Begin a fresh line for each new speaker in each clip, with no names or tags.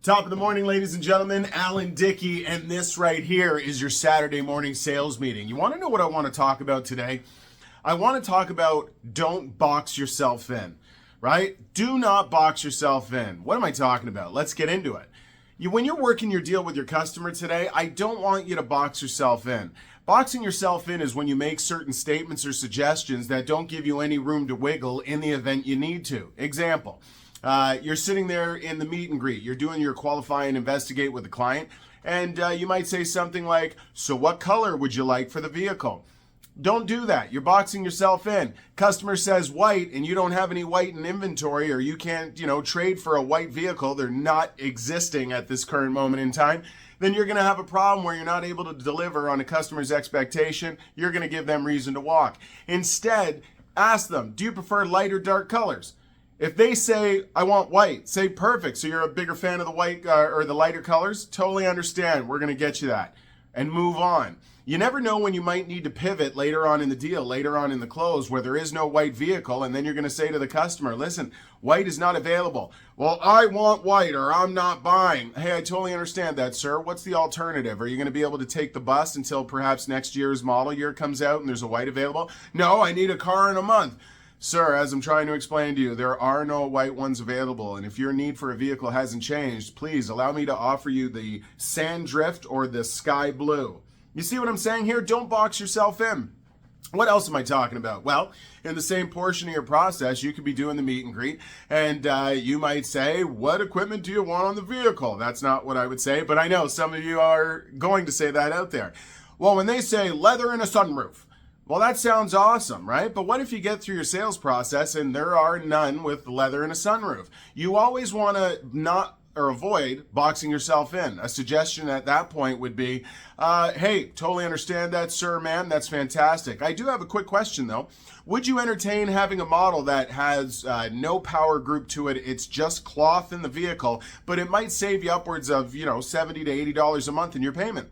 Top of the morning, ladies and gentlemen. Alan Dickey, and this right here is your Saturday morning sales meeting. You want to know what I want to talk about today? I want to talk about don't box yourself in, right? Do not box yourself in. What am I talking about? Let's get into it. When you're working your deal with your customer today, I don't want you to box yourself in. Boxing yourself in is when you make certain statements or suggestions that don't give you any room to wiggle in the event you need to. Example. You're sitting there in the meet and greet. You're doing your qualify and investigate with the client, and you might say something like, so what color would you like for the vehicle? Don't do that. You're boxing yourself in. Customer says white, and you don't have any white in inventory, or you can't, trade for a white vehicle. They're not existing at this current moment in time. Then you're going to have a problem where you're not able to deliver on a customer's expectation. You're going to give them reason to walk. Instead, ask them, do you prefer light or dark colors? If they say, I want white, say perfect. So you're a bigger fan of the white or the lighter colors? Totally understand. We're going to get you that. And move on. You never know when you might need to pivot later on in the deal, later on in the close, where there is no white vehicle, and then you're going to say to the customer, listen, white is not available. Well, I want white, or I'm not buying. Hey, I totally understand that, sir. What's the alternative? Are you going to be able to take the bus until perhaps next year's model year comes out and there's a white available? No, I need a car in a month. Sir, as I'm trying to explain to you, there are no white ones available, and if your need for a vehicle hasn't changed, please allow me to offer you the sand drift or the sky blue. You see what I'm saying here? Don't box yourself in. What else am I talking about? Well, in the same portion of your process, you could be doing the meet and greet, and you might say, what equipment do you want on the vehicle? That's not what I would say, but I know some of you are going to say that out there. Well, when they say leather and a sunroof, well, that sounds awesome, right? But what if you get through your sales process and there are none with leather and a sunroof? You always want to not or avoid boxing yourself in. A suggestion at that point would be, hey, totally understand that, sir, ma'am. That's fantastic. I do have a quick question, though. Would you entertain having a model that has no power group to it? It's just cloth in the vehicle, but it might save you upwards of, $70 to $80 a month in your payment.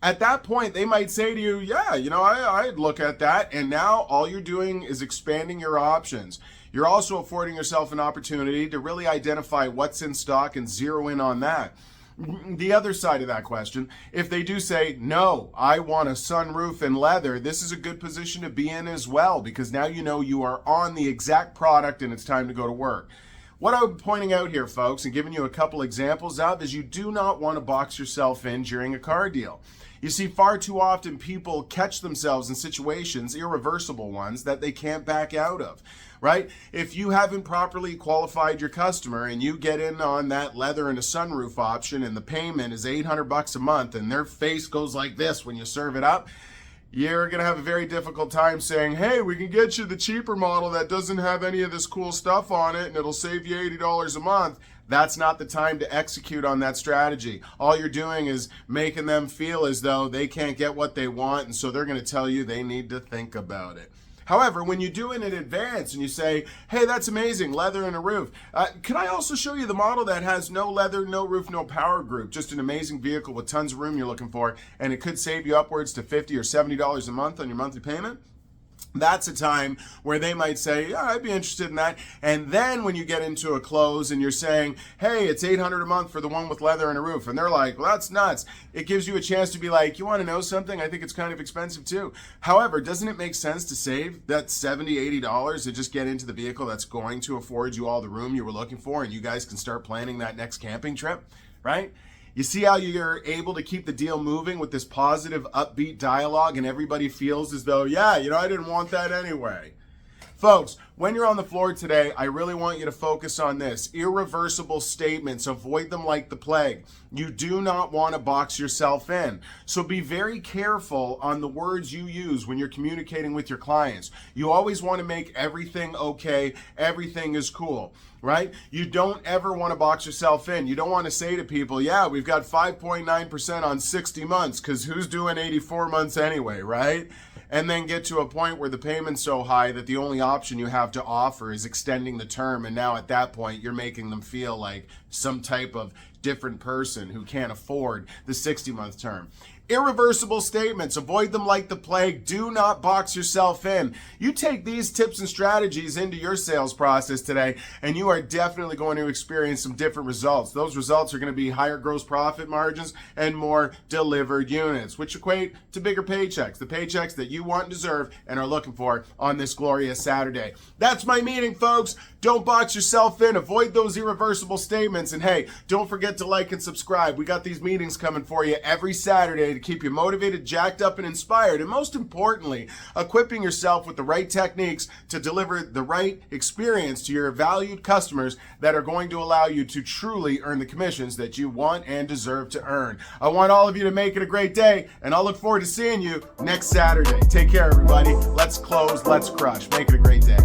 At that point, they might say to you, yeah, I'd look at that. And now all you're doing is expanding your options. You're also affording yourself an opportunity to really identify what's in stock and zero in on that. The other side of that question, if they do say, no, I want a sunroof and leather, this is a good position to be in as well, because now you know you are on the exact product and it's time to go to work. What I'm pointing out here, folks, and giving you a couple examples of, is you do not want to box yourself in during a car deal. You see, far too often people catch themselves in situations, irreversible ones, that they can't back out of, right? If you haven't properly qualified your customer and you get in on that leather and a sunroof option and the payment is $800 a month and their face goes like this when you serve it up, you're going to have a very difficult time saying, hey, we can get you the cheaper model that doesn't have any of this cool stuff on it and it'll save you $80 a month. That's not the time to execute on that strategy. All you're doing is making them feel as though they can't get what they want, and so they're going to tell you they need to think about it. However, when you do it in advance and you say, hey, that's amazing, leather and a roof. Can I also show you the model that has no leather, no roof, no power group, just an amazing vehicle with tons of room you're looking for, and it could save you upwards to $50 or $70 a month on your monthly payment? That's a time where they might say, yeah, I'd be interested in that. And then when you get into a close and you're saying, hey, it's $800 a month for the one with leather and a roof. And they're like, well, that's nuts. It gives you a chance to be like, you want to know something? I think it's kind of expensive too. However, doesn't it make sense to save that $70, $80 to just get into the vehicle that's going to afford you all the room you were looking for, and you guys can start planning that next camping trip, right? You see how you're able to keep the deal moving with this positive, upbeat dialogue, and everybody feels as though, yeah, I didn't want that anyway. Folks, when you're on the floor today, I really want you to focus on this. Irreversible statements, avoid them like the plague. You do not want to box yourself in. So be very careful on the words you use when you're communicating with your clients. You always want to make everything okay, everything is cool, right? You don't ever want to box yourself in. You don't want to say to people, yeah, we've got 5.9% on 60 months, because who's doing 84 months anyway, right? And then get to a point where the payment's so high that the only option you have to offer is extending the term, and now at that point you're making them feel like some type of different person who can't afford the 60-month term. Irreversible statements, avoid them like the plague. Do not box yourself in. You take these tips and strategies into your sales process today, and you are definitely going to experience some different results. Those results are going to be higher gross profit margins and more delivered units, which equate to bigger paychecks, the paychecks that you want and deserve and are looking for on this glorious Saturday. That's my meeting, folks. Don't box yourself in. Avoid those irreversible statements. And hey, don't forget to like and subscribe. We got these meetings coming for you every Saturday to keep you motivated, jacked up, and inspired. And most importantly, equipping yourself with the right techniques to deliver the right experience to your valued customers that are going to allow you to truly earn the commissions that you want and deserve to earn. I want all of you to make it a great day, and I'll look forward to seeing you next Saturday. Take care, everybody. Let's close. Let's crush. Make it a great day.